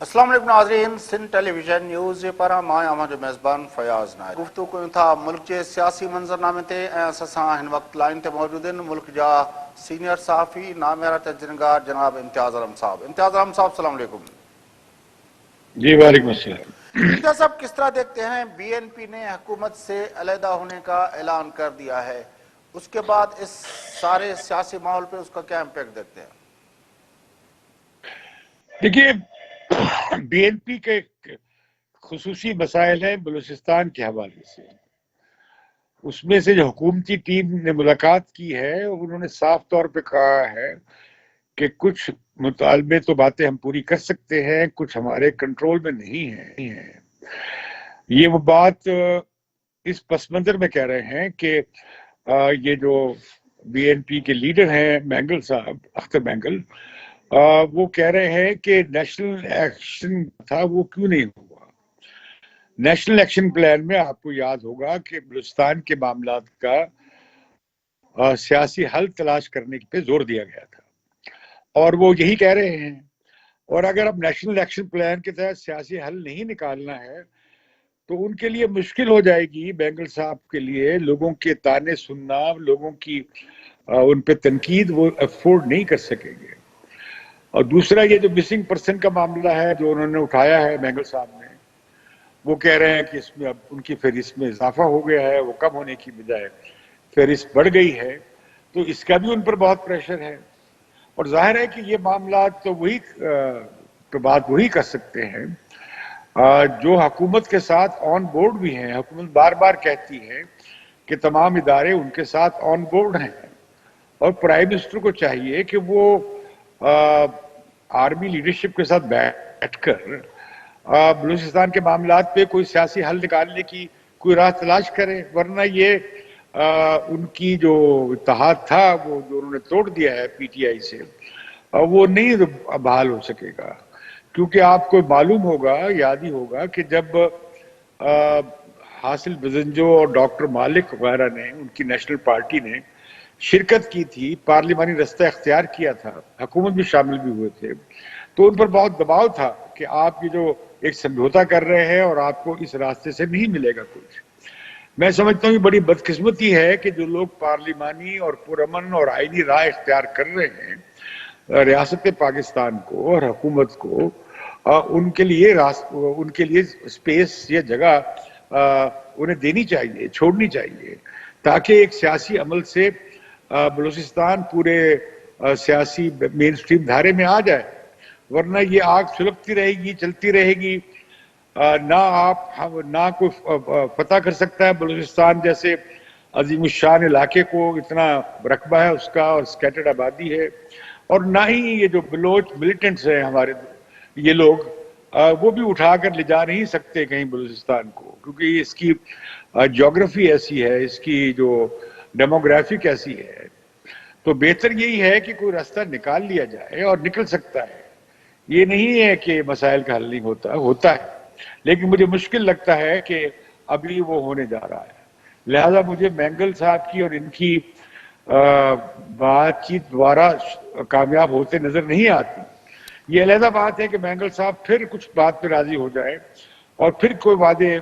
السلام علیکم ناظرین، سندھ ٹیلی ویژن نیوز پر میں جو میزبان فیاض نائر گفتگو کروں تھا ملک کے سیاسی منظرنامے تے ان وقت لائن تے موجود ہیں ملک جا سینئر صحافی نامیرا تجزیہنگار جناب امتیاز علم صاحب. امتیاز علم صاحب السلام علیکم. جی وعلیکم السلام. امتیاز صاحب کس طرح دیکھتے ہیں بی این پی نے حکومت سے علیحدہ ہونے کا اعلان کر دیا ہے، اس کے بعد اس سارے سیاسی ماحول پہ اس کا کیا امپیکٹ دیکھتے ہیں؟ دیکھیے، بی این پی کے خصوصی مسائل ہیں بلوچستان کے حوالے سے. اس میں سے جو حکومتی ٹیم نے ملاقات کی ہے انہوں نے صاف طور پہ کہا ہے کہ کچھ مطالبے تو باتیں ہم پوری کر سکتے ہیں، کچھ ہمارے کنٹرول میں نہیں ہیں. یہ وہ بات اس پس منظر میں کہہ رہے ہیں کہ یہ جو بی این پی کے لیڈر ہیں مینگل صاحب، اختر مینگل، وہ کہہ رہے ہیں کہ نیشنل ایکشن تھا وہ کیوں نہیں ہوا. نیشنل ایکشن پلان میں آپ کو یاد ہوگا کہ بلوچستان کے معاملات کا سیاسی حل تلاش کرنے پہ زور دیا گیا تھا، اور وہ یہی کہہ رہے ہیں. اور اگر اب نیشنل ایکشن پلان کے تحت سیاسی حل نہیں نکالنا ہے تو ان کے لیے مشکل ہو جائے گی، بینگل صاحب کے لیے لوگوں کے تانے سننا، لوگوں کی ان پہ تنقید وہ افورڈ نہیں کر سکیں گے. اور دوسرا یہ جو مسنگ پرسن کا معاملہ ہے جو انہوں نے اٹھایا ہے بینگل صاحب نے، وہ کہہ رہے ہیں کہ اس میں اب ان کی فہرست میں اضافہ ہو گیا ہے، وہ کم ہونے کی بجائے فہرست بڑھ گئی ہے، تو اس کا بھی ان پر بہت پریشر ہے. اور ظاہر ہے کہ یہ معاملات تو بات وہی کر سکتے ہیں جو حکومت کے ساتھ آن بورڈ بھی ہیں. حکومت بار بار کہتی ہے کہ تمام ادارے ان کے ساتھ آن بورڈ ہیں، اور پرائم منسٹر کو چاہیے کہ وہ آرمی لیڈرشپ کے ساتھ بیٹھ کر بلوچستان کے معاملات پہ کوئی سیاسی حل نکالنے کی کوئی راہ تلاش کرے، ورنہ یہ ان کی جو اتحاد تھا وہ جو انہوں نے توڑ دیا ہے پی ٹی آئی سے، وہ نہیں بحال ہو سکے گا. کیونکہ آپ کو معلوم ہوگا، یاد ہی ہوگا کہ جب حاصل بزنجو اور ڈاکٹر مالک وغیرہ نے، ان کی نیشنل پارٹی نے شرکت کی تھی، پارلیمانی رستہ اختیار کیا تھا، حکومت بھی شامل بھی ہوئے تھے، تو ان پر بہت دباؤ تھا کہ آپ یہ جو ایک سمجھوتا کر رہے ہیں اور آپ کو اس راستے سے نہیں ملے گا کچھ. میں سمجھتا ہوں یہ بڑی بدقسمتی ہے کہ جو لوگ پارلیمانی اور پرامن اور آئینی راہ اختیار کر رہے ہیں ریاست پاکستان کو اور حکومت کو، ان کے لیے سپیس یا جگہ انہیں دینی چاہیے، چھوڑنی چاہیے، تاکہ ایک سیاسی عمل سے بلوچستان پورے سیاسی مین سٹریم دھارے میں آ جائے. ورنہ یہ آگ سلگتی رہے گی، چلتی رہے گی، نہ کوئی فتح کر سکتا ہے بلوچستان جیسے عظیم الشان علاقے کو، اتنا رقبہ ہے اس کا اور سکیٹرڈ آبادی ہے، اور نہ ہی یہ جو بلوچ ملیٹنٹس ہیں ہمارے یہ لوگ وہ بھی اٹھا کر لے جا نہیں سکتے کہیں بلوچستان کو، کیونکہ اس کی جیوگرافی ایسی ہے، اس کی جو ڈیموگرافک ایسی ہے. تو بہتر یہی ہے کہ کوئی راستہ نکال لیا جائے، اور نکل سکتا ہے. یہ نہیں ہے کہ مسائل کا حل نہیں ہوتا ہے، لیکن مجھے مشکل لگتا ہے کہ ابھی وہ ہونے جا رہا ہے. لہذا مجھے مینگل صاحب کی اور ان کی بات چیت دوبارہ کامیاب ہوتے نظر نہیں آتی. یہ علیحدہ بات ہے کہ مینگل صاحب پھر کچھ بات پہ راضی ہو جائے اور پھر کوئی وعدے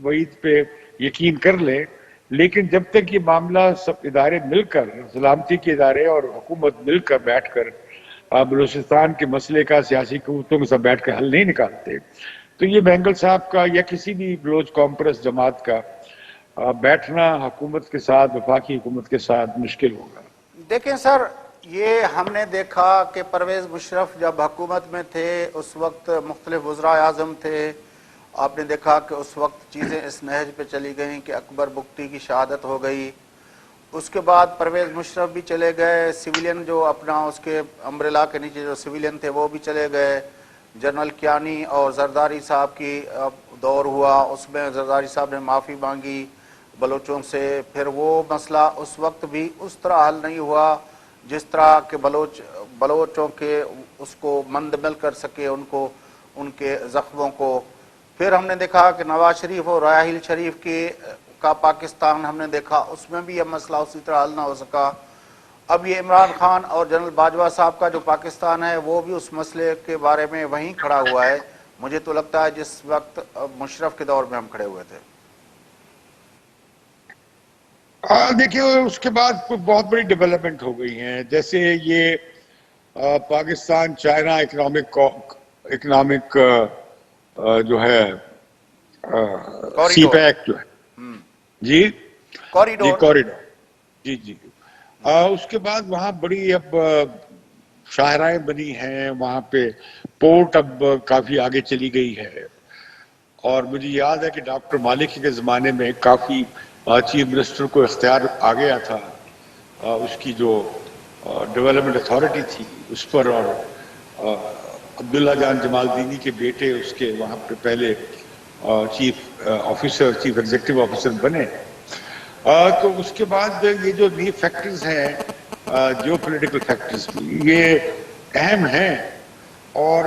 وعید پہ یقین کر لے، لیکن جب تک یہ معاملہ سب ادارے مل کر، سلامتی کے ادارے اور حکومت مل کر بیٹھ کر بلوچستان کے مسئلے کا سیاسی قوتوں کے ساتھ بیٹھ کر حل نہیں نکالتے، تو یہ مینگل صاحب کا یا کسی بھی بلوچ کانفرنس جماعت کا بیٹھنا حکومت کے ساتھ، وفاقی حکومت کے ساتھ مشکل ہوگا. دیکھیں سر، یہ ہم نے دیکھا کہ پرویز مشرف جب حکومت میں تھے اس وقت مختلف وزراء اعظم تھے، آپ نے دیکھا کہ اس وقت چیزیں اس نہج پہ چلی گئیں کہ اکبر بگٹی کی شہادت ہو گئی. اس کے بعد پرویز مشرف بھی چلے گئے، سویلین جو اپنا اس کے امبریلا کے نیچے جو سویلین تھے وہ بھی چلے گئے. جنرل کیانی اور زرداری صاحب کی دور ہوا، اس میں زرداری صاحب نے معافی مانگی بلوچوں سے. پھر وہ مسئلہ اس وقت بھی اس طرح حل نہیں ہوا جس طرح کہ بلوچوں کے اس کو مندمل کر سکے، ان کے زخموں کو. پھر ہم نے دیکھا کہ نواز شریف اور راحیل شریف کا پاکستان ہم نے دیکھا، اس میں بھی یہ مسئلہ اسی طرح حل نہ ہو سکا. اب یہ عمران خان اور جنرل باجوہ صاحب کا جو پاکستان ہے وہ بھی اس مسئلے کے بارے میں وہیں کھڑا ہوا ہے. مجھے تو لگتا ہے جس وقت مشرف کے دور میں ہم کھڑے ہوئے تھے. دیکھیے اس کے بعد کوئی بہت بڑی ڈیولپمنٹ ہو گئی ہیں، جیسے یہ پاکستان چائنا اکنامک جو ہے سی پیک جو ہے جی کوریڈور. کوریڈور جی اس کے بعد وہاں بڑی اب شاہراہیں بنی ہیں، وہاں پہ پورٹ اب کافی آگے چلی گئی ہے. اور مجھے یاد ہے کہ ڈاکٹر مالک کے زمانے میں کافی چیف منسٹر کو اختیار آ گیا تھا اس کی جو ڈیولپمنٹ اتھارٹی تھی اس پر، اور عبداللہ جان جمال دینی کے بیٹے اس کے وہاں پہ پہلے چیف ایگزیکٹو آفیسر بنے. تو اس کے بعد یہ جو نئی فیکٹرز ہیں جیو پولیٹیکل فیکٹرز کی، یہ اہم ہیں. اور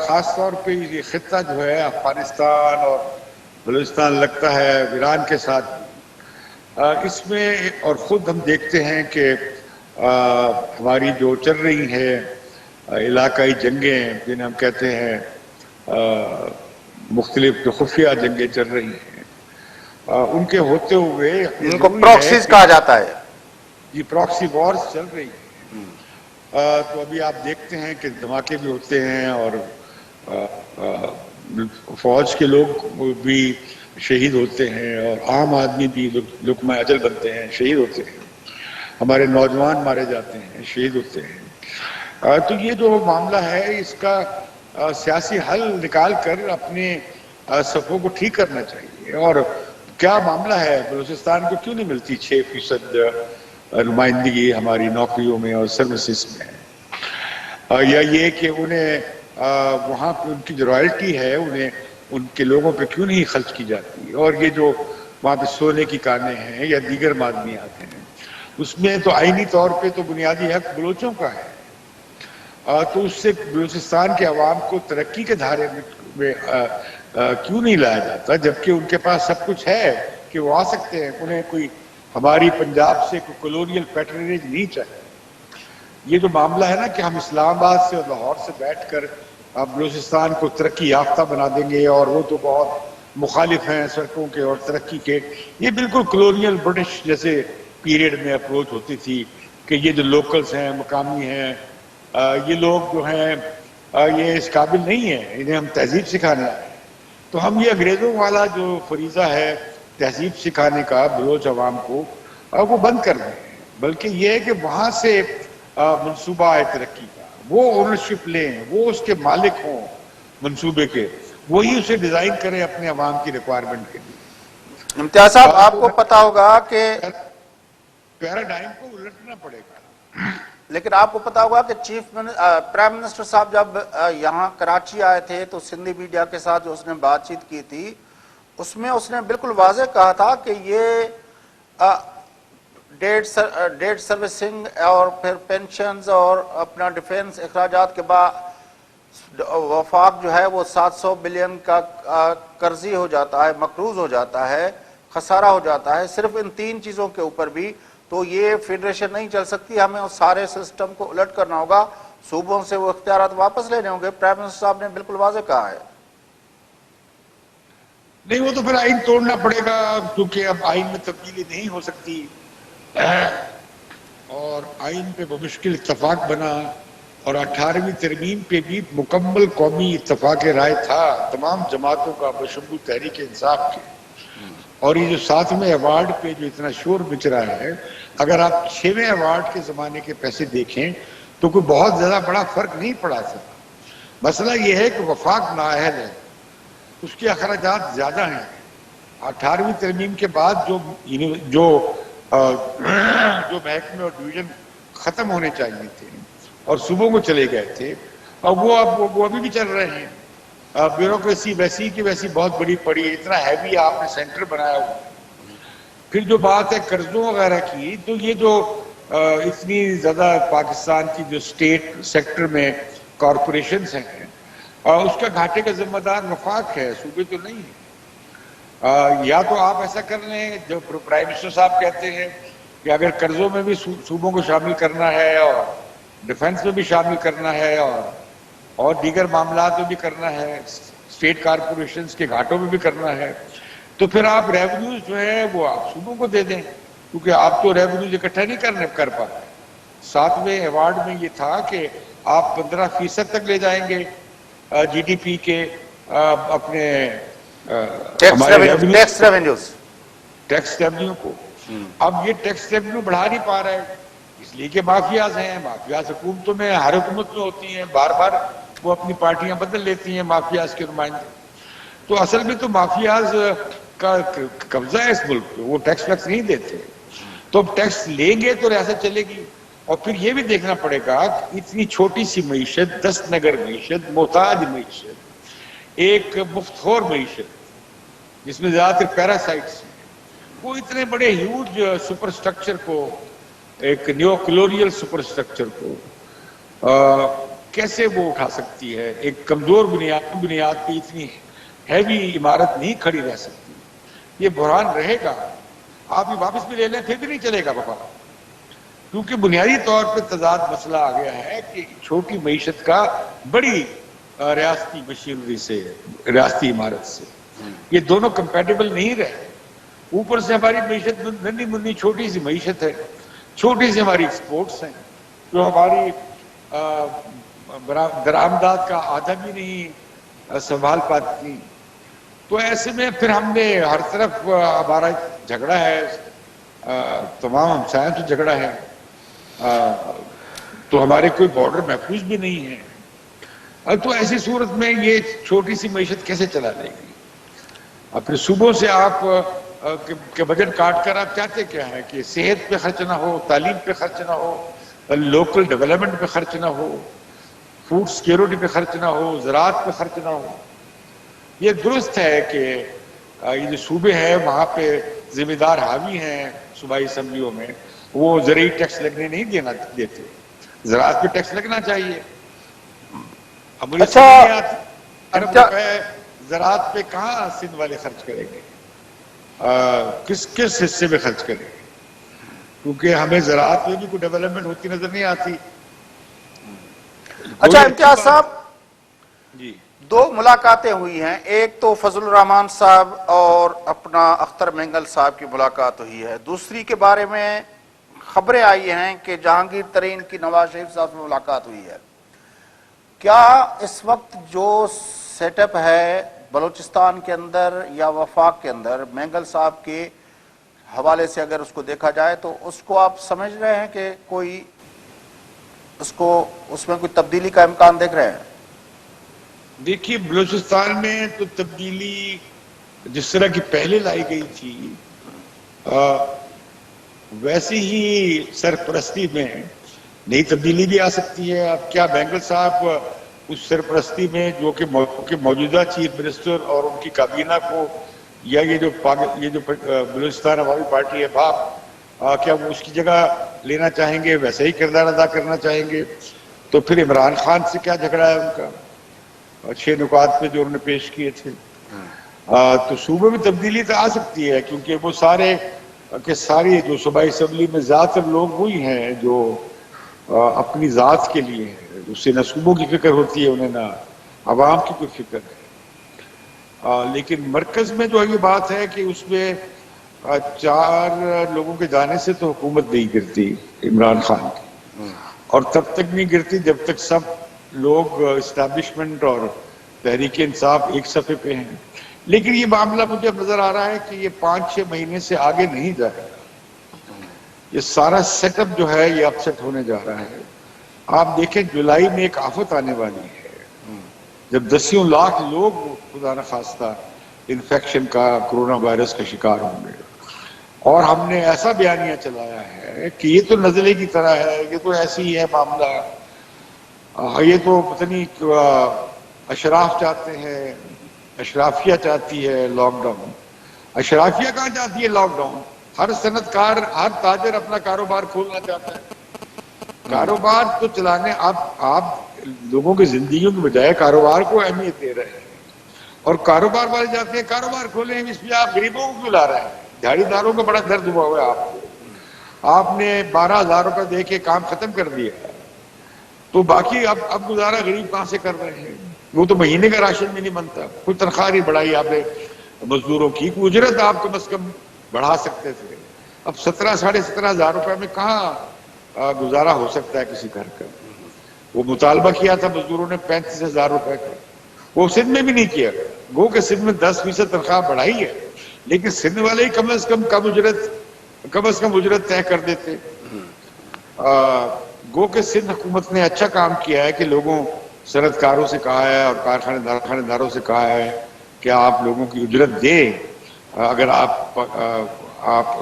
خاص طور پہ یہ خطہ جو ہے افغانستان اور بلوچستان لگتا ہے ایران کے ساتھ، اس میں اور خود ہم دیکھتے ہیں کہ ہماری جو چل رہی ہے علاقائی جنگیں جنہیں ہم کہتے ہیں مختلف جو خفیہ جنگیں چل رہی ہیں، ان کے ہوتے ہوئے ان کو پروکسیز کہا جاتا ہے. یہ پراکسی وارز چل رہی ہیں. تو ابھی آپ دیکھتے ہیں کہ دھماکے بھی ہوتے ہیں اور فوج کے لوگ بھی شہید ہوتے ہیں اور عام آدمی بھی لقمہ اجل بنتے ہیں، شہید ہوتے ہیں، ہمارے نوجوان مارے جاتے ہیں، شہید ہوتے ہیں. تو یہ جو معاملہ ہے اس کا سیاسی حل نکال کر اپنے صفوں کو ٹھیک کرنا چاہیے. اور کیا معاملہ ہے، بلوچستان کو کیوں نہیں ملتی 6% نمائندگی ہماری نوکریوں میں اور سروسز میں، یا یہ کہ انہیں وہاں پہ ان کی جو رائلٹی ہے انہیں ان کے لوگوں پہ کیوں نہیں خرچ کی جاتی. اور یہ جو وہاں پہ سونے کی کانیں ہیں یا دیگر معدنیات ہیں، اس میں تو آئینی طور پہ تو بنیادی حق بلوچوں کا ہے. تو اس سے بلوچستان کے عوام کو ترقی کے دھارے میں کیوں نہیں لایا جاتا، جبکہ ان کے پاس سب کچھ ہے کہ وہ آ سکتے ہیں. انہیں کوئی ہماری پنجاب سے کوئی کلونیل پیٹرنیج نہیں چاہیے. یہ جو معاملہ ہے نا کہ ہم اسلام آباد سے اور لاہور سے بیٹھ کر بلوچستان کو ترقی یافتہ بنا دیں گے اور وہ تو بہت مخالف ہیں سڑکوں کے اور ترقی کے، یہ بالکل کلونیل برٹش جیسے پیریڈ میں اپروچ ہوتی تھی کہ یہ جو لوکلز ہیں، مقامی ہیں، یہ لوگ جو ہیں یہ اس قابل نہیں ہیں، انہیں ہم تہذیب سکھانے آئے ہیں. تو ہم یہ انگریزوں والا جو فریضہ ہے تہذیب سکھانے کا بلوچ عوام کو، وہ بند کر رہے ہیں. بلکہ یہ ہے کہ وہاں سے منصوبہ ہے ترقی کا، وہ اونرشپ لیں، وہ اس کے مالک ہوں منصوبے کے، وہی اسے ڈیزائن کریں اپنے عوام کی ریکوائرمنٹ کے لیے. امتیاز صاحب آپ کو پتا ہوگا کہ پیراڈائم کو الٹنا پڑے گا. لیکن آپ کو پتا ہوگا کہ پرائم منسٹر صاحب جب یہاں کراچی آئے تھے تو سندھی میڈیا کے ساتھ جو اس نے بات چیت کی تھی اس میں اس نے بالکل واضح کہا تھا کہ یہ ڈیٹ سروسنگ اور پھر پینشنز اور اپنا ڈیفینس اخراجات کے بعد وفاق جو ہے وہ 700 بلین کا قرضی ہو جاتا ہے، مقروض ہو جاتا ہے، خسارہ ہو جاتا ہے صرف ان 3 چیزوں کے اوپر بھی. تو یہ فیڈریشن نہیں چل سکتی، ہمیں اس سارے سسٹم کو الٹ کرنا ہوگا، صوبوں سے وہ اختیارات واپس لینے ہوں گے. پرائم منسٹر صاحب نے بالکل واضح کہا ہے. نہیں، وہ تو پھر آئین توڑنا پڑے گا کیونکہ اب آئین میں تبدیلی نہیں ہو سکتی، اور آئین پہ بمشکل اتفاق بنا. اور 18ویں ترمیم پہ بھی مکمل قومی اتفاق رائے تھا تمام جماعتوں کا بشمول تحریک انصاف کے. اور یہ جو 7ویں ایوارڈ پہ جو اتنا شور مچ رہا ہے، اگر آپ 6ویں ایوارڈ کے زمانے کے پیسے دیکھیں تو کوئی بہت زیادہ بڑا فرق نہیں پڑا سکتا. مسئلہ یہ ہے کہ وفاق نااہل ہے، اس کے اخراجات زیادہ ہیں. 18ویں ترمیم کے بعد جو محکمے اور ڈویژن ختم ہونے چاہیے تھے اور صوبوں کو چلے گئے تھے، اور وہ ابھی بھی چل رہے ہیں. بیوروکریسی ویسی کی ویسی بہت بڑی پڑی ہے، اتنا ہیوی آپ نے سینٹر بنایا ہوا. پھر جو بات ہے قرضوں وغیرہ کی، تو یہ جو اتنی زیادہ پاکستان کی جو اسٹیٹ سیکٹر میں کارپوریشنز ہیں، اس کا گھاٹے کا ذمہ دار وفاق ہے، صوبے تو نہیں ہے. یا تو آپ ایسا کر لیں جو پرائم منسٹر صاحب کہتے ہیں کہ اگر قرضوں میں بھی صوبوں کو شامل کرنا ہے اور ڈیفنس میں بھی شامل کرنا ہے اور دیگر معاملات میں بھی کرنا ہے، اسٹیٹ کارپوریشنز کے گھاٹوں میں بھی کرنا ہے، تو پھر آپ ریونیوز جو ہے وہ آپ صوبوں کو دے دیں، کیونکہ آپ تو ریونیوز اکٹھا نہیں کر پاتے۔ 7ویں ایوارڈ میں یہ تھا کہ آپ 15% تک لے جائیں گے جی ڈی پی کے اپنے ہمارے ٹیکس ریونیو کو۔ اب یہ ٹیکس ریونیو بڑھا نہیں پا رہا ہے، اس لیے کہ مافیاز ہیں، مافیاز حکومتوں میں ہر حکومت میں ہوتی ہیں، بار بار وہ اپنی پارٹیاں بدل لیتی ہیں مافیاز کے نمائندے۔ تو اصل میں تو مافیاز کا قبضہ ہے اس ملک پہ، وہ ٹیکس ویکس نہیں دیتے، تو ٹیکس لیں گے تو ریاست چلے گی۔ اور پھر یہ بھی دیکھنا پڑے گا کہ اتنی چھوٹی سی معیشت، 10 نگر معیشت، محتاج معیشت، ایک مفت خور معیشت جس میں زیادہ تر پیراسائٹس ہیں، وہ اتنے بڑے ہیوج سپر سٹرکچر کو، ایک نیو کلونیل سپر سٹرکچر کو کیسے وہ اٹھا سکتی ہے؟ ایک کمزور بنیاد پہ اتنی ہیوی عمارت نہیں کھڑی رہ سکتی۔ یہ بحران رہے گا، آپ یہ واپس بھی لے لیں پھر بھی نہیں چلے گا بابا، کیونکہ بنیادی طور پہ تضاد مسئلہ آ گیا ہے کہ چھوٹی معیشت کا بڑی ریاستی مشینری سے، ریاستی عمارت سے، یہ دونوں کمپیٹیبل نہیں رہے۔ اوپر سے ہماری معیشت ننھی منی چھوٹی سی معیشت ہے، چھوٹی سی ہماری ایکسپورٹس ہیں جو ہماری درآمدات کا آدھا بھی نہیں سنبھال پاتی۔ تو ایسے میں پھر ہم نے ہر طرف ہمارا جھگڑا ہے، تمام ہمسایوں سے جھگڑا ہے، تو ہمارے کوئی بارڈر محفوظ بھی نہیں ہے۔ تو ایسی صورت میں یہ چھوٹی سی معیشت کیسے چلا لے گی؟ اپنے صوبوں سے آپ کے بجٹ کاٹ کر آپ چاہتے کیا ہے کہ صحت پہ خرچ نہ ہو، تعلیم پہ خرچ نہ ہو، لوکل ڈیولپمنٹ پہ خرچ نہ ہو، فوڈ سیکیورٹی پہ خرچ نہ ہو، زراعت پہ خرچ نہ ہو۔ یہ درست ہے کہ یہ جو صوبے ہیں وہاں پہ ذمہ دار حاوی ہیں صوبائی اسمبلیوں میں، وہ زرعی ٹیکس لگنے نہیں دیتے، زراعت پہ ٹیکس لگنا چاہیے۔ اب مجھے سمجھ نہیں آتی ارب روپے زراعت پہ کہاں سندھ والے خرچ کریں گے، کس حصے میں خرچ کریں گے، کیونکہ ہمیں زراعت میں بھی کوئی ڈیولپمنٹ ہوتی نظر نہیں آتی۔ اچھا امتیاز صاحب، جی 2 ملاقاتیں ہوئی ہیں، ایک تو فضل الرحمان صاحب اور اپنا اختر مینگل صاحب کی ملاقات ہوئی ہے، دوسری کے بارے میں خبریں آئی ہیں کہ جہانگیر ترین کی نواز شریف صاحب سے ملاقات ہوئی ہے۔ کیا اس وقت جو سیٹ اپ ہے بلوچستان کے اندر یا وفاق کے اندر مینگل صاحب کے حوالے سے اگر اس کو دیکھا جائے تو اس کو آپ سمجھ رہے ہیں کہ کوئی اس میں کوئی تبدیلی کا امکان دیکھ رہے ہیں؟ دیکھیے بلوچستان میں تو تبدیلی جس طرح کی پہلے لائی گئی تھی ویسی ہی سرپرستی میں نئی تبدیلی بھی آ سکتی ہے۔ اب کیا مینگل صاحب اس سرپرستی میں جو کہ موجودہ چیف منسٹر اور ان کی کابینہ کو یا یہ جو بلوچستان عوامی پارٹی ہے باپ، کیا وہ اس کی جگہ لینا چاہیں گے، ویسے ہی کردار ادا کرنا چاہیں گے؟ تو پھر عمران خان سے کیا جھگڑا ہے ان کا 6 نکات پہ جو انہوں نے پیش کیے تھے؟ تو صوبے میں تبدیلی تو آ سکتی ہے، کیونکہ وہ سارے کہ ساری جو صوبائی اسمبلی میں زیادہ تر لوگ وہی ہیں جو اپنی ذات کے لیے ہیں، اس سے نہ صوبوں کی فکر ہوتی ہے انہیں، نہ عوام کی کوئی فکر ہے۔ لیکن مرکز میں جو یہ بات ہے کہ اس میں 4 لوگوں کے جانے سے تو حکومت نہیں گرتی عمران خان کی، اور تب تک نہیں گرتی جب تک سب لوگ اسٹیبلشمنٹ اور تحریک انصاف ایک صفحے پہ ہیں۔ لیکن یہ معاملہ مجھے نظر آ رہا ہے کہ یہ 5-6 مہینے سے آگے نہیں جائے گا، یہ سارا سیٹ اپ جو ہے یہ اپسیٹ ہونے جا رہا ہے۔ آپ دیکھیں جولائی میں ایک آفت آنے والی ہے جب 10 لاکھ لوگ خدا نخواستہ انفیکشن کا، کرونا وائرس کا شکار ہوں گے، اور ہم نے ایسا بیانیہ چلایا ہے کہ یہ تو نزلے کی طرح ہے، یہ تو ایسی ہی ہے معاملہ، یہ تو پتہ نہیں اشراف چاہتے ہیں، اشرافیہ چاہتی ہے لاک ڈاؤن۔ اشرافیہ کہاں چاہتی ہے لاک ڈاؤن؟ ہر صنعت کار، ہر تاجر اپنا کاروبار کھولنا چاہتا ہے، کاروبار تو چلانے آپ لوگوں کی زندگیوں کی بجائے کاروبار کو اہمیت دے رہے ہیں، اور کاروبار والے جاتے ہیں کاروبار کھولیں، اس لیے آپ غریبوں کو کیوں لا رہے ہیں؟ دیہڑی داروں کا بڑا درد ہوا ہوا ہے آپ کو، آپ نے 12,000 روپے دے کے کام ختم کر دیا، تو باقی اب گزارا غریب کہاں سے کر رہے ہیں؟ وہ تو مہینے کا راشن بھی نہیں بنتا. کوئی تنخواہ نہیں بڑھائی آپ نے مزدوروں کی, کوئی اجرت آپ کم از کم بڑھا سکتے تھے. اب 17,500 روپے میں کہاں گزارا ہو سکتا ہے کسی گھر کا. وہ مطالبہ کیا تھا مزدوروں نے 35,000 روپے کا, وہ سندھ میں بھی نہیں کیا. گو کہ سندھ میں 10% تنخواہ بڑھائی ہے, لیکن سندھ والے ہی کم از کم اجرت طے کر دیتے. گو کہ سندھ حکومت نے اچھا کام کیا ہے کہ لوگوں صنعت کاروں سے کہا ہے اور کارخانے داروں سے کہا ہے کہ آپ لوگوں کی اجرت دیں. اگر آپ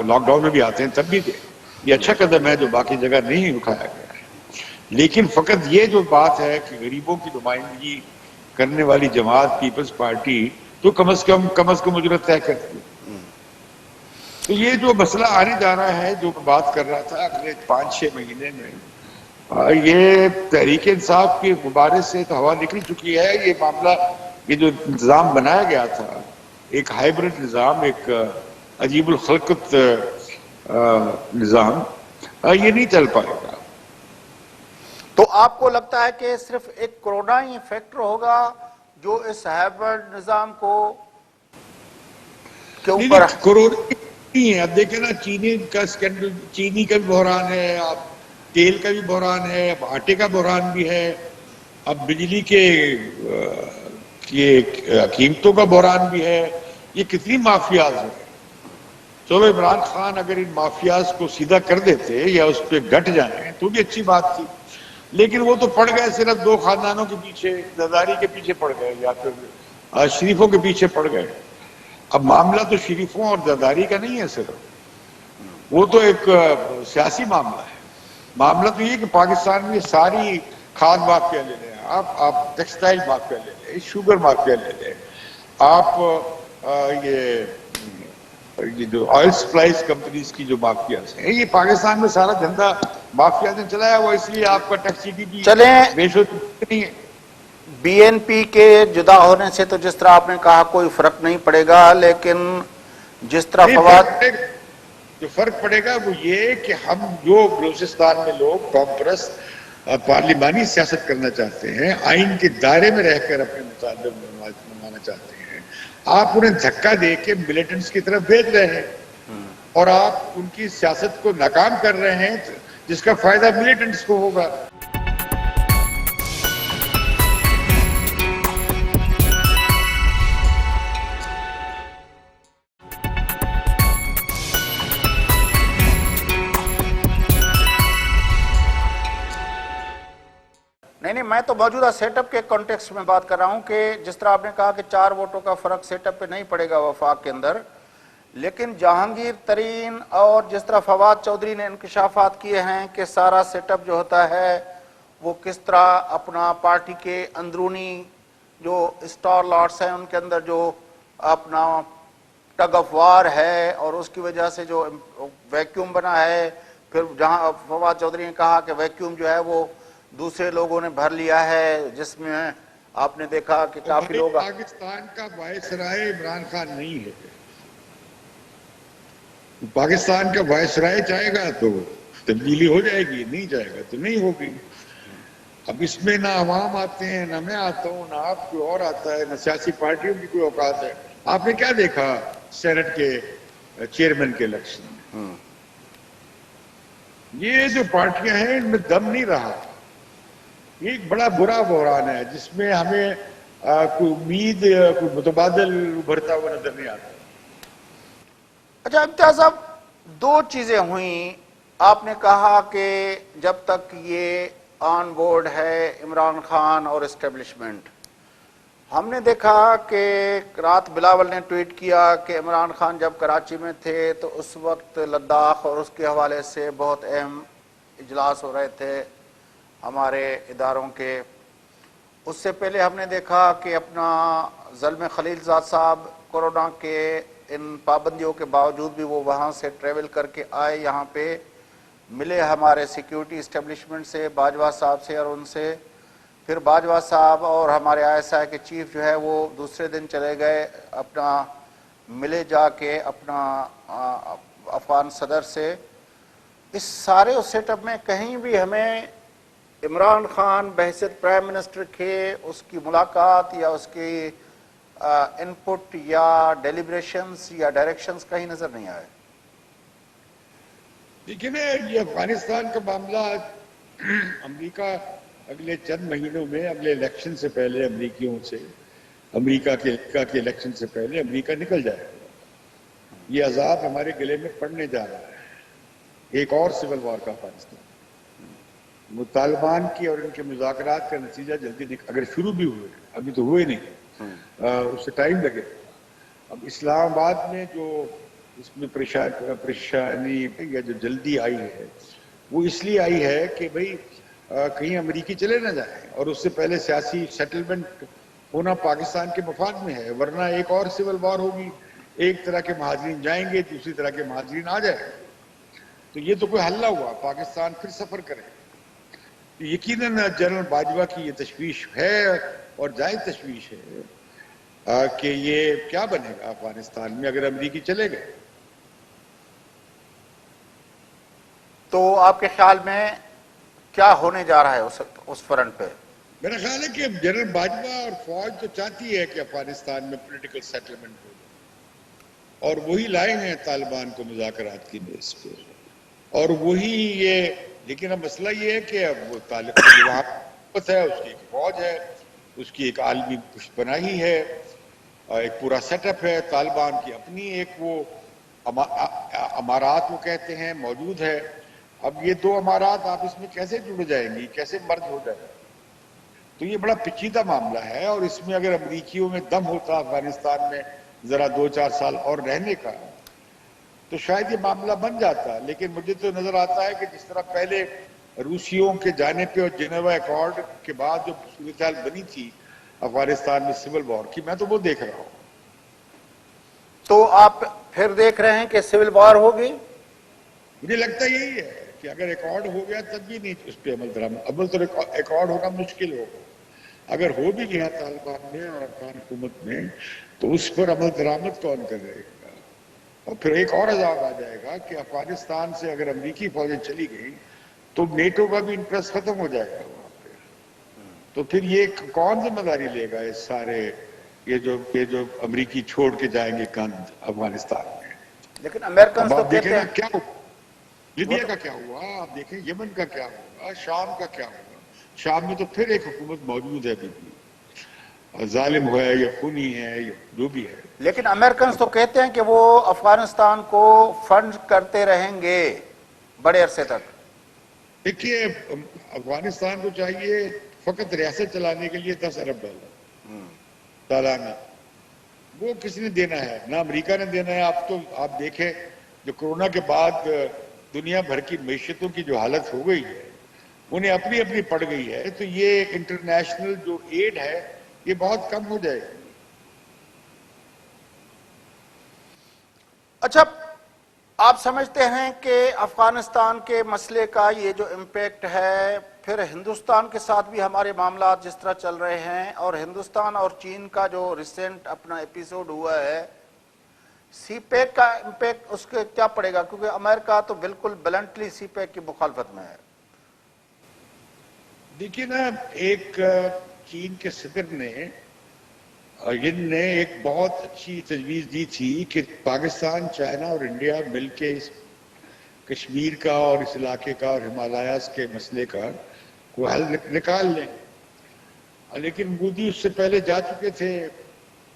لاک ڈاؤن میں بھی آتے ہیں تب بھی دیں. یہ اچھا قدم ہے جو باقی جگہ نہیں اٹھایا گیا ہے. لیکن فقط یہ جو بات ہے کہ غریبوں کی نمائندگی کرنے والی جماعت پیپلز پارٹی تو کم از کم اجرت طے کرتی ہے. تو یہ جو مسئلہ آنے جا رہا ہے, جو میں بات کر رہا تھا اگلے 5-6 مہینے میں, یہ تحریک انصاف کے مبارز سے تو ہوا نکل چکی ہے. یہ معاملہ, یہ جو نظام بنایا گیا تھا, ایک ہائیبرڈ نظام, ایک عجیب الخلقت نظام, یہ نہیں چل پائے گا. تو آپ کو لگتا ہے کہ صرف ایک کورونا ہی فیکٹر ہوگا جو اس ہائبرڈ نظام کو کے اوپر؟ نہیں, کورونا نہیں ہے. اب دیکھیں نا, چینی کا سکینڈل, چینی کا بھی بحران ہے, اب تیل کا بھی بحران ہے, اب آٹے کا بحران بھی ہے, اب بجلی کے قیمتوں کا بحران بھی ہے. یہ کتنی مافیاز ہیں. چلو عمران خان اگر ان مافیاز کو سیدھا کر دیتے یا اس پہ ڈٹ جائیں تو بھی اچھی بات تھی, لیکن وہ تو پڑ گئے صرف 2 خاندانوں کے پیچھے, زرداری کے پیچھے پڑ گئے یا پھر شریفوں کے پیچھے پڑ گئے. اب معاملہ تو شریفوں اور زرداری کا نہیں ہے صرف, وہ تو ایک سیاسی معاملہ ہے. معاملہ تو یہ کہ پاکستان میں ساری کھاد مافیا لے لیں آپ ٹیکسٹائل مافیا لے لیں, شوگر مافیا لے لیں آپ, یہ جو آئل سپلائز کمپنیز کی جو مافیاز ہیں, یہ پاکستان میں سارا دھندا مافیا نے چلایا. وہ اس لیے آپ کا ٹیکس جی ڈی پی چلیں, ریشو نہیں ہے. بی این پی کے جدا ہونے سے تو جس طرح آپ نے کہا کوئی فرق نہیں پڑے گا, لیکن جس طرح فواد جو فرق پڑے گا وہ یہ کہ ہم جو بلوچستان میں لوگ قوم پرست پارلیمانی سیاست کرنا چاہتے ہیں, آئین کے دائرے میں رہ کر اپنے مطالبے منوانا چاہتے ہیں, آپ انہیں دھکا دے کے ملیٹنٹس کی طرف بھیج رہے ہیں اور آپ ان کی سیاست کو ناکام کر رہے ہیں, جس کا فائدہ ملیٹنٹس کو ہوگا. نہیں, میں تو موجودہ سیٹ اپ کے کانٹیکسٹ میں بات کر رہا ہوں کہ جس طرح آپ نے کہا کہ 4 ووٹوں کا فرق سیٹ اپ پہ نہیں پڑے گا وفاق کے اندر, لیکن جہانگیر ترین اور جس طرح فواد چودھری نے انکشافات کیے ہیں کہ سارا سیٹ اپ جو ہوتا ہے وہ کس طرح اپنا پارٹی کے اندرونی جو اسٹار لاٹس ہیں ان کے اندر جو اپنا ٹگ آف وار ہے اور اس کی وجہ سے جو ویکیوم بنا ہے, پھر جہاں فواد چودھری نے کہا کہ ویکیوم جو ہے وہ دوسرے لوگوں نے بھر لیا ہے, جس میں آپ نے دیکھا کہ کافی لوگ. پاکستان کا وائسرائے عمران خان نہیں ہے. پاکستان کا وائسرائے چاہے گا تو تبدیلی ہو جائے گی, نہیں جائے گا تو نہیں ہوگی. اب اس میں نہ عوام آتے ہیں, نہ میں آتا ہوں, نہ آپ کوئی اور آتا ہے, نہ سیاسی پارٹیوں کی کوئی اوقات ہے. آپ نے کیا دیکھا سینٹ کے چیئرمین کے الیکشن میں؟ یہ جو پارٹیاں ہیں ان میں دم نہیں رہا. یہ ایک بڑا برا بحران ہے جس میں ہمیں کوئی امید, کوئی متبادل ابھرتا ہوا نظر نہیں آتا. اچھا امتیاز صاحب, 2 چیزیں ہوئیں. آپ نے کہا کہ جب تک یہ آن بورڈ ہے عمران خان اور اسٹیبلشمنٹ, ہم نے دیکھا کہ رات بلاول نے ٹویٹ کیا کہ عمران خان جب کراچی میں تھے تو اس وقت لداخ اور اس کے حوالے سے بہت اہم اجلاس ہو رہے تھے ہمارے اداروں کے. اس سے پہلے ہم نے دیکھا کہ اپنا زلمے خلیل زاد صاحب کورونا کے ان پابندیوں کے باوجود بھی وہ وہاں سے ٹریول کر کے آئے, یہاں پہ ملے ہمارے سیکیورٹی اسٹیبلشمنٹ سے, باجوہ صاحب سے, اور ان سے پھر باجوہ صاحب اور ہمارے آئی ایس آئی کے چیف جو ہے وہ دوسرے دن چلے گئے اپنا ملے جا کے اپنا افغان صدر سے. اس سارے اس سیٹ اپ میں کہیں بھی ہمیں عمران خان بحیثیت پرائم منسٹر کے اس کی ملاقات یا اس کی ان پٹ یا ڈیلیبریشنز یا ڈائریکشنز کہیں نظر نہیں آئے؟ دیکھیں نا، یہ افغانستان کا معاملہ امریکہ اگلے چند مہینوں میں، اگلے الیکشن سے پہلے امریکیوں سے، امریکہ کے الیکشن سے پہلے امریکہ نکل جائے گا. یہ عذاب ہمارے گلے میں پڑنے جا رہا ہے، ایک اور سول وار کا افغانستان. طالبان کی اور ان کے مذاکرات کا نتیجہ جلدی اگر شروع بھی ہوئے، ابھی تو ہوئے نہیں، اس سے ٹائم لگے. اب اسلام آباد میں جو اس میں پریشانی یا جو جلدی آئی ہے، وہ اس لیے آئی ہے کہ بھئی کہیں امریکی چلے نہ جائیں، اور اس سے پہلے سیاسی سیٹلمنٹ ہونا پاکستان کے مفاد میں ہے، ورنہ ایک اور سول وار ہوگی، ایک طرح کے مہاجرین جائیں گے، دوسری طرح کے مہاجرین آ جائیں گے. تو یہ تو کوئی حل نہ ہوا، پاکستان پھر سفر کرے. یقیناً جنرل باجوہ کی یہ تشویش ہے، اور جائز تشویش ہے کہ یہ کیا بنے گا افغانستان میں اگر امریکی چلے گئے. تو آپ کے خیال میں کیا ہونے جا رہا ہے اس فرنٹ پہ؟ میرا خیال ہے کہ جنرل باجوہ اور فوج تو چاہتی ہے کہ افغانستان میں پولیٹیکل سیٹلمنٹ ہو جائے، اور وہی لائے ہیں طالبان کو مذاکرات کی بیس پہ، اور وہی یہ. لیکن اب مسئلہ یہ ہے کہ اب وہ وہاں ہے، اس کی ایک فوج ہے، اس کی ایک عالمی پشت پناہی ہے، ایک پورا سیٹ اپ ہے. طالبان کی اپنی ایک وہ امارات وہ کہتے ہیں موجود ہے. اب یہ دو امارات آپس میں کیسے جڑ جائیں گی، کیسے مرج ہو جائیں گی؟ تو یہ بڑا پیچیدہ معاملہ ہے، اور اس میں اگر امریکیوں میں دم ہوتا افغانستان میں ذرا 2-4 سال اور رہنے کا، تو شاید یہ معاملہ بن جاتا. لیکن مجھے تو نظر آتا ہے کہ جس طرح پہلے روسیوں کے جانے پہ اور جنیوا ایکارڈ کے بعد جو صورتحال بنی تھی افغانستان میں سول وار کی، میں تو وہ دیکھ رہا ہوں. تو آپ پھر دیکھ رہے ہیں کہ سول وار ہوگی؟ مجھے لگتا یہی ہے کہ اگر ایکارڈ ہو گیا تب بھی نہیں اس پہ عمل درآمد. عمل تو ایکارڈ ہونا مشکل ہوگا. اگر ہو بھی گیا طالبان میں اور افغان حکومت میں، تو اس پر عمل درآمد کون کرے گا؟ اور پھر ایک اور عذاب آ جائے گا کہ افغانستان سے اگر امریکی فوجیں چلی گئیں تو نیٹو کا بھی انٹرسٹ ختم ہو جائے گا وہاں پہ. تو پھر یہ کون ذمہ داری لے گا اس سارے یہ جو امریکی چھوڑ کے جائیں گے کند افغانستان میں؟ لیکن امریکنز اب تو آپ دیکھیں کہتے نا ہیں کیا ہوا، لیبیا کا کیا ہوا، آپ دیکھیں یمن کا کیا ہوا، شام کا کیا ہوا. شام میں تو پھر ایک حکومت موجود ہے ابھی بھی، ظالم ہے یا خونی ہے یا جو بھی ہے. لیکن امریکنز تو کہتے ہیں کہ وہ افغانستان کو فنڈ کرتے رہیں گے بڑے عرصے تک. دیکھیے افغانستان کو چاہیے فقط ریاست چلانے کے لیے $10 ارب سالانہ. وہ کس نے دینا ہے؟ نہ امریکہ نے دینا ہے. آپ دیکھیں جو کرونا کے بعد دنیا بھر کی معیشتوں کی جو حالت ہو گئی ہے، انہیں اپنی اپنی پڑ گئی ہے. تو یہ انٹرنیشنل جو ایڈ ہے یہ بہت کم ہو جائے گی. اچھا، آپ سمجھتے ہیں کہ افغانستان کے مسئلے کا یہ جو امپیکٹ ہے، پھر ہندوستان کے ساتھ بھی ہمارے معاملات جس طرح چل رہے ہیں، اور ہندوستان اور چین کا جو ریسنٹ اپنا ایپیسوڈ ہوا ہے، سی پیک کا امپیکٹ اس کے کیا پڑے گا؟ کیونکہ امریکہ تو بالکل بلنٹلی سی پیک کی مخالفت میں ہے. دیکھیے نا، ایک چین کے صدر نے جن نے ایک بہت اچھی تجویز دی تھی کہ پاکستان، چائنا اور انڈیا مل کے اس کشمیر کا اور اس علاقے کا اور ہمالیاز کے مسئلے کا کوئی حل نکال لیں. لیکن مودی اس سے پہلے جا چکے تھے،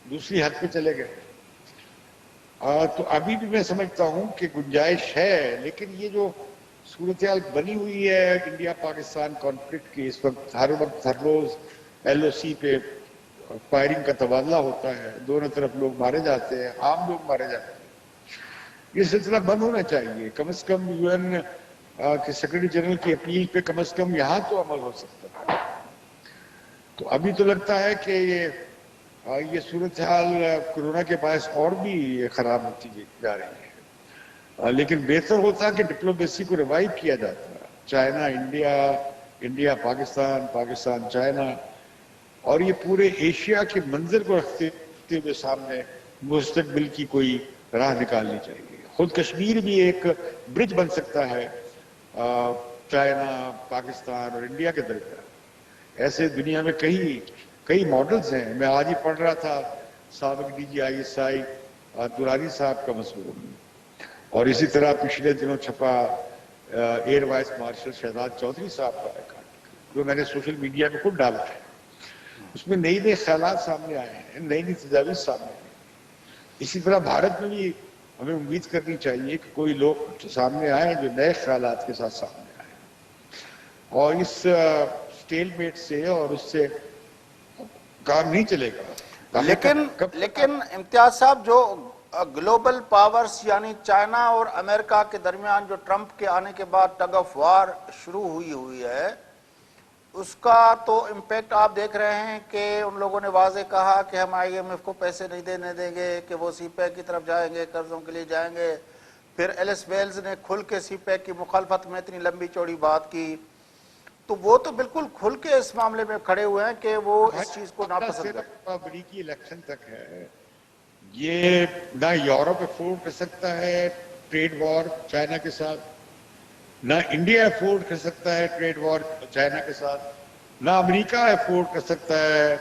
دوسری حد پہ چلے گئے. تو ابھی بھی میں سمجھتا ہوں کہ گنجائش ہے، لیکن یہ جو صورتحال بنی ہوئی ہے انڈیا پاکستان کانفلکٹ کی، اس وقت ہر روز LOC پہ فائرنگ کا تبادلہ ہوتا ہے، دونوں طرف لوگ مارے جاتے ہیں، عام لوگ مارے جاتے ہیں. یہ سلسلہ بند ہونا چاہیے. کم از کم UN کے سیکرٹری جنرل کی اپیل پہ کم از کم یہاں تو عمل ہو سکتا ہے. تو ابھی تو لگتا ہے کہ یہ صورتحال کورونا کے باعث اور بھی خراب ہوتی جا رہی ہے. لیکن بہتر ہوتا کہ ڈپلومیسی کو ریوائیو کیا جاتا. China India, India Pakistan, Pakistan China, اور یہ پورے ایشیا کے منظر کو رکھتے ہوئے سامنے مستقبل کی کوئی راہ نکالنی چاہیے. خود کشمیر بھی ایک برج بن سکتا ہے چائنا، پاکستان اور انڈیا کے درمیان. ایسے دنیا میں کئی ماڈلز ہیں. میں آج ہی پڑھ رہا تھا سابق DGI درانی صاحب کا مضمون، اور اسی طرح پچھلے دنوں چھپا air vice marshal Shahzad Chaudhry صاحب کا ریکارڈ، جو میں نے سوشل میڈیا میں خود ڈالا ہے. اس میں نئی خیالات سامنے آئے ہیں، نئی تجاویز سامنے آئے ہیں. اسی طرح بھارت میں بھی ہمیں امید کرنی چاہیے کہ کوئی لوگ سامنے آئیں جو نئے خیالات کے ساتھ سامنے آئیں، اور اس سٹیل میٹ سے اور اس سے کام نہیں چلے گا. لیکن امتیاز صاحب، جو گلوبل پاورز یعنی چائنا اور امریکہ کے درمیان جو ٹرمپ کے آنے کے بعد ٹگ آف وار شروع ہوئی ہے، اس کا تو امپیکٹ آپ دیکھ رہے ہیں کہ ان لوگوں نے واضح کہا کہ ہم IMF کو پیسے نہیں دینے دیں گے، کہ وہ سی پیک کی طرف جائیں گے، قرضوں کے لیے جائیں گے. پھر ایلس ویلز نے کھل کے سی پیک کی مخالفت میں اتنی لمبی چوڑی بات کی. تو وہ تو بالکل کھل کے اس معاملے میں کھڑے ہوئے ہیں کہ وہ اس چیز کو ناپسند کرتے ہیں. امریکی الیکشن تک ہے. یہ نہ یورپ افورڈ کر سکتا ہے ٹریڈ وار چائنا کے ساتھ، نہ انڈیا افورڈ کر سکتا ہے ٹریڈ وار چائنا کے ساتھ، نہ امریکہ افورڈ کر سکتا ہے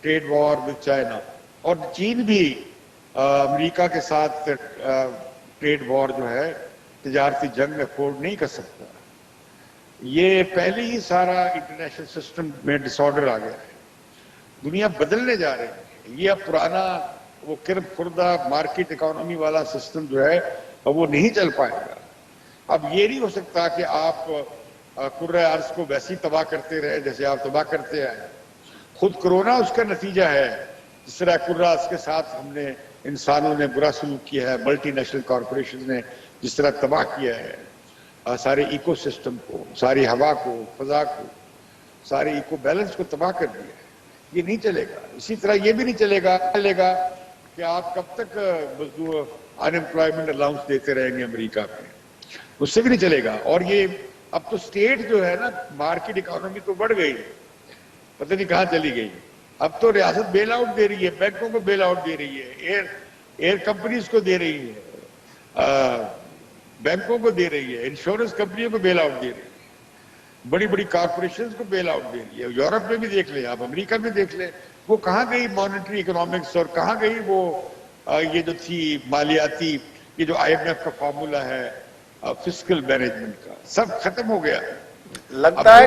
ٹریڈ وار وتھ چائنا، اور چین بھی امریکہ کے ساتھ ٹریڈ وار جو ہے تجارتی جنگ افورڈ نہیں کر سکتا. یہ پہلے ہی سارا انٹرنیشنل سسٹم میں ڈس آرڈر آ گیا ہے. دنیا بدلنے جا رہی ہے. یہ اب پرانا وہ کرب خوردہ مارکیٹ اکانومی والا سسٹم جو ہے وہ نہیں چل پائے گا. اب یہ نہیں ہو سکتا کہ آپ کرۂ ارض کو ویسے ہی تباہ کرتے رہے جیسے آپ تباہ کرتے آئے. خود کرونا اس کا نتیجہ ہے. جس طرح کرۂ ارض کے ساتھ ہم نے انسانوں نے برا سلوک کیا ہے، ملٹی نیشنل کارپوریشن نے جس طرح تباہ کیا ہے سارے ایکو سسٹم کو، ساری ہوا کو، فضا کو، سارے ایکو بیلنس کو تباہ کر دیا ہے. یہ نہیں چلے گا. اسی طرح یہ بھی نہیں چلے گا کہ آپ کب تک مزدور انمپلائمنٹ الاؤنس دیتے رہیں گے امریکہ میں، اس سے بھی نہیں چلے گا. اور یہ اب تو سٹیٹ جو ہے نا، مارکیٹ اکانومی تو بڑھ گئی، پتہ نہیں کہاں چلی گئی. اب تو ریاست بیل آؤٹ دے رہی ہے، بینکوں کو بیل آؤٹ دے رہی ہے، ایئر کمپنیز کو دے رہی ہے، بینکوں کو دے رہی ہے، انشورنس کمپنیوں کو بیل آؤٹ دے رہی ہے، بڑی بڑی کارپوریشنز کو بیل آؤٹ دے رہی ہے. یورپ میں بھی دیکھ لیں آپ، امریکہ میں دیکھ لیں، وہ کہاں گئی مانیٹری اکنامکس، اور کہاں گئی وہ یہ جو تھی مالیاتی، یہ جو IMF کا فارمولا ہے فسکل مینجمنٹ کا، سب ختم ہو گیا. لگتا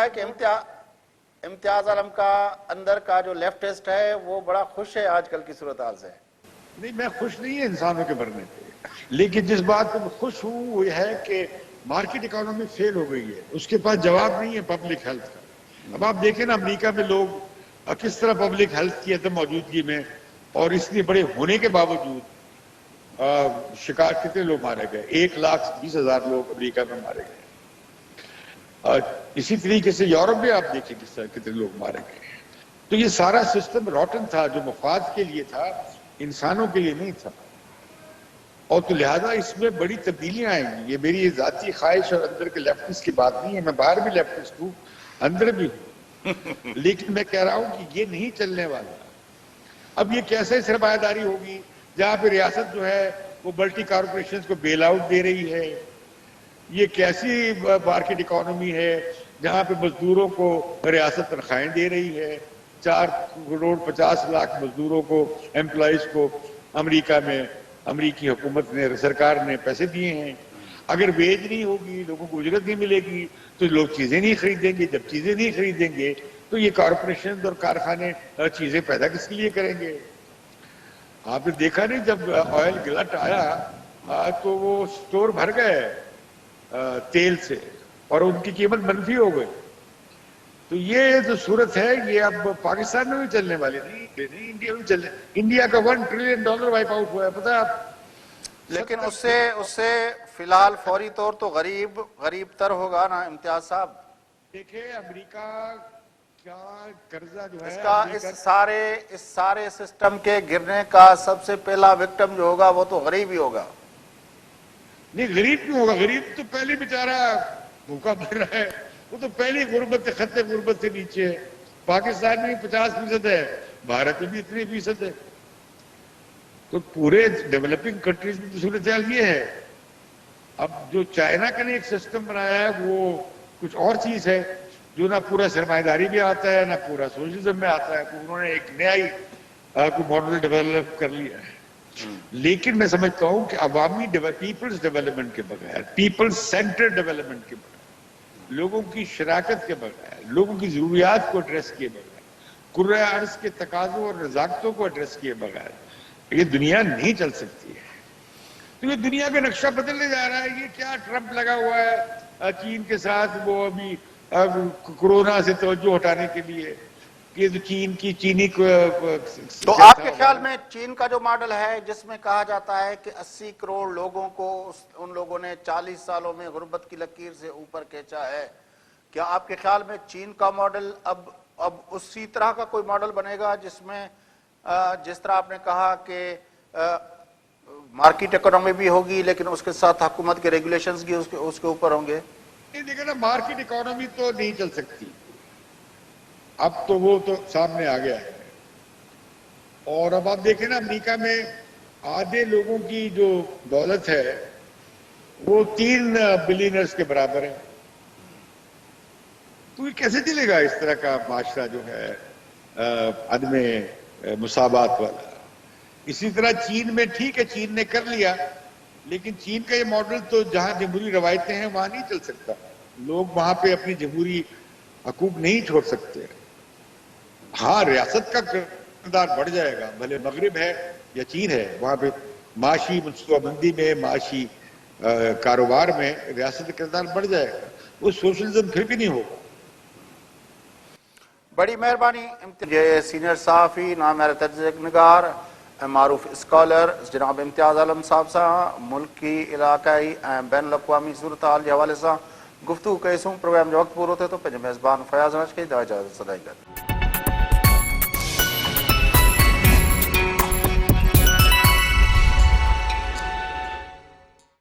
ہے کہ امتیاز عالم کا اندر کا جو لیفٹسٹ ہے وہ بڑا خوش ہے آج کل کی صورتحال سے. نہیں، میں خوش نہیں ہے انسانوں کے مرنے پہ، لیکن جس بات پہ میں خوش ہوں وہ یہ ہے کہ مارکیٹ اکانومی فیل ہو گئی ہے. اس کے پاس جواب نہیں ہے پبلک ہیلتھ کا. اب آپ دیکھیں نا امریکہ میں لوگ کس طرح پبلک ہیلتھ کی عدم موجودگی میں اور اس لیے بڑے ہونے کے باوجود شکار کتنے لوگ مارے گئے، 1,20,000 لوگ امریکہ میں مارے گئے. اسی طریقے سے یورپ میں آپ دیکھیں کس طرح کتنے لوگ مارے گئے. تو یہ سارا سسٹم روٹن تھا، جو مفاد کے لیے تھا، انسانوں کے لیے نہیں تھا. اور تو لہذا اس میں بڑی تبدیلیاں آئیں گی. یہ میری ذاتی خواہش اور اندر کے لیفٹسٹ کی بات نہیں ہے. میں باہر بھی لیفٹسٹ ہوں، اندر بھی ہوں، لیکن میں کہہ رہا ہوں کہ یہ نہیں چلنے والا. اب یہ کیسے سرمایہ داری ہوگی جہاں پہ ریاست جو ہے وہ ملٹی کارپوریشنز کو بیل آؤٹ دے رہی ہے؟ یہ کیسی مارکیٹ اکانومی ہے جہاں پہ مزدوروں کو ریاست تنخواہیں دے رہی ہے؟ 4,50,00,000 مزدوروں کو، امپلائیز کو امریکہ میں امریکی حکومت نے، سرکار نے پیسے دیے ہیں. اگر ویج نہیں ہوگی، لوگوں کو اجرت نہیں ملے گی، تو لوگ چیزیں نہیں خریدیں گے. جب چیزیں نہیں خریدیں گے تو یہ کارپوریشن اور کارخانے چیزیں پیدا کس کے لیے کریں گے؟ آپ نے دیکھا نہیں، جب آئل گلٹ آیا تو وہ سٹور بھر گئے تیل سے اور ان کی قیمت منفی ہو گئی. تو یہ جو صورت ہے یہ اب پاکستان میں بھی چلنے والی نہیں، انڈیا میں چلنے. انڈیا کا $1 ٹریلین وائپ آؤٹ ہوا ہے، پتہ ہے آپ؟ لیکن اس سے فی الحال فوری طور تو غریب تر ہوگا نا امتیاز صاحب. دیکھیں امریکہ کا قرضہ جو ہے اس سارے سسٹم کے گرنے کا سب سے پہلا وکٹم جو ہوگا وہ تو غریب ہی ہوگا. نہیں، غریب کیوں ہوگا؟ غریب تو پہلے بیچارہ بھوکا مر رہا ہے. وہ تو پہلی غربت، خط غربت سے نیچے ہے. پاکستان میں 50% ہے، بھارت میں بھی اتنے فیصد ہے. تو پورے ڈیولپنگ کنٹریز میں تو صورتحال یہ ہے. اب جو چائنا کا نے ایک سسٹم بنایا ہے وہ کچھ اور چیز ہے جو نہ پورا سرمایہ داری بھی آتا ہے نہ پورا سوشلزم میں آتا ہے. تو انہوں نے ایک نیا ہی ماڈل ڈیولپ کر لیا ہے. لیکن میں سمجھتا ہوں کہ عوامی پیپلز ڈیولپمنٹ کے بغیر, پیپلز سینٹرڈ ڈیولپمنٹ کے بغیر, لوگوں کی شراکت کے بغیر, لوگوں کی ضروریات کو ایڈریس کیے بغیر, کرۂ ارض کے تقاضوں اور نزاکتوں کو ایڈریس کیے بغیر یہ دنیا نہیں چل سکتی ہے. تو یہ دنیا کا نقشہ بدلنے جا رہا ہے. یہ کیا ٹرمپ لگا ہوا ہے چین کے ساتھ, وہ ابھی کورونا سے توجہ ہٹانے کے لیے کہ چینی کو. تو آپ کے خیال میں چین کا جو ماڈل ہے جس میں کہا جاتا ہے کہ 80 کروڑ لوگوں کو ان لوگوں نے 40 سالوں میں غربت کی لکیر سے اوپر کھینچا ہے, کیا آپ کے خیال میں چین کا ماڈل اب اسی طرح کا کوئی ماڈل بنے گا جس میں جس طرح آپ نے کہا کہ مارکیٹ اکانومی بھی ہوگی لیکن اس کے ساتھ حکومت کے ریگولیشنز بھی اس کے اوپر ہوں گے؟ دیکھیں نا, مارکیٹ اکانومی تو نہیں چل سکتی. اب تو وہ تو سامنے آ گیا ہے. اور اب آپ دیکھیں نا امریکہ میں آدھے لوگوں کی جو دولت ہے وہ 3 بلینئرز کے برابر ہے. تو یہ کیسے چلے گا اس طرح کا معاشرہ جو ہے عدم مساوات والا؟ اسی طرح چین میں ٹھیک ہے چین نے کر لیا, لیکن چین کا یہ ماڈل تو جہاں جمہوری روایتیں ہیں وہاں نہیں چل سکتا. لوگ وہاں پہ اپنی جمہوری حقوق نہیں چھوڑ سکتے. ہاں ریاست کا کردار بڑھ جائے گا, بھلے مغرب ہے یا چین ہے, وہاں پہ معاشی منصوبہ بندی میں, معاشی کاروبار میں ریاست کا کردار بڑھ جائے گا. وہ سوشلزم پھر بھی نہیں ہوگا. بڑی مہربانی. یہ سینئر صحافی, نامور تجزیہ نگار, معروف اسکالر جناب امتیاز عالم صاحب سے ملکی, علاقائی بین الاقوامی صورتحال کے حوالے سے گفتگو کیسوں. پروگرام جو وقت پورو تھے تو پنجے میزبان فیاض نش کے اجازت سدائی کر.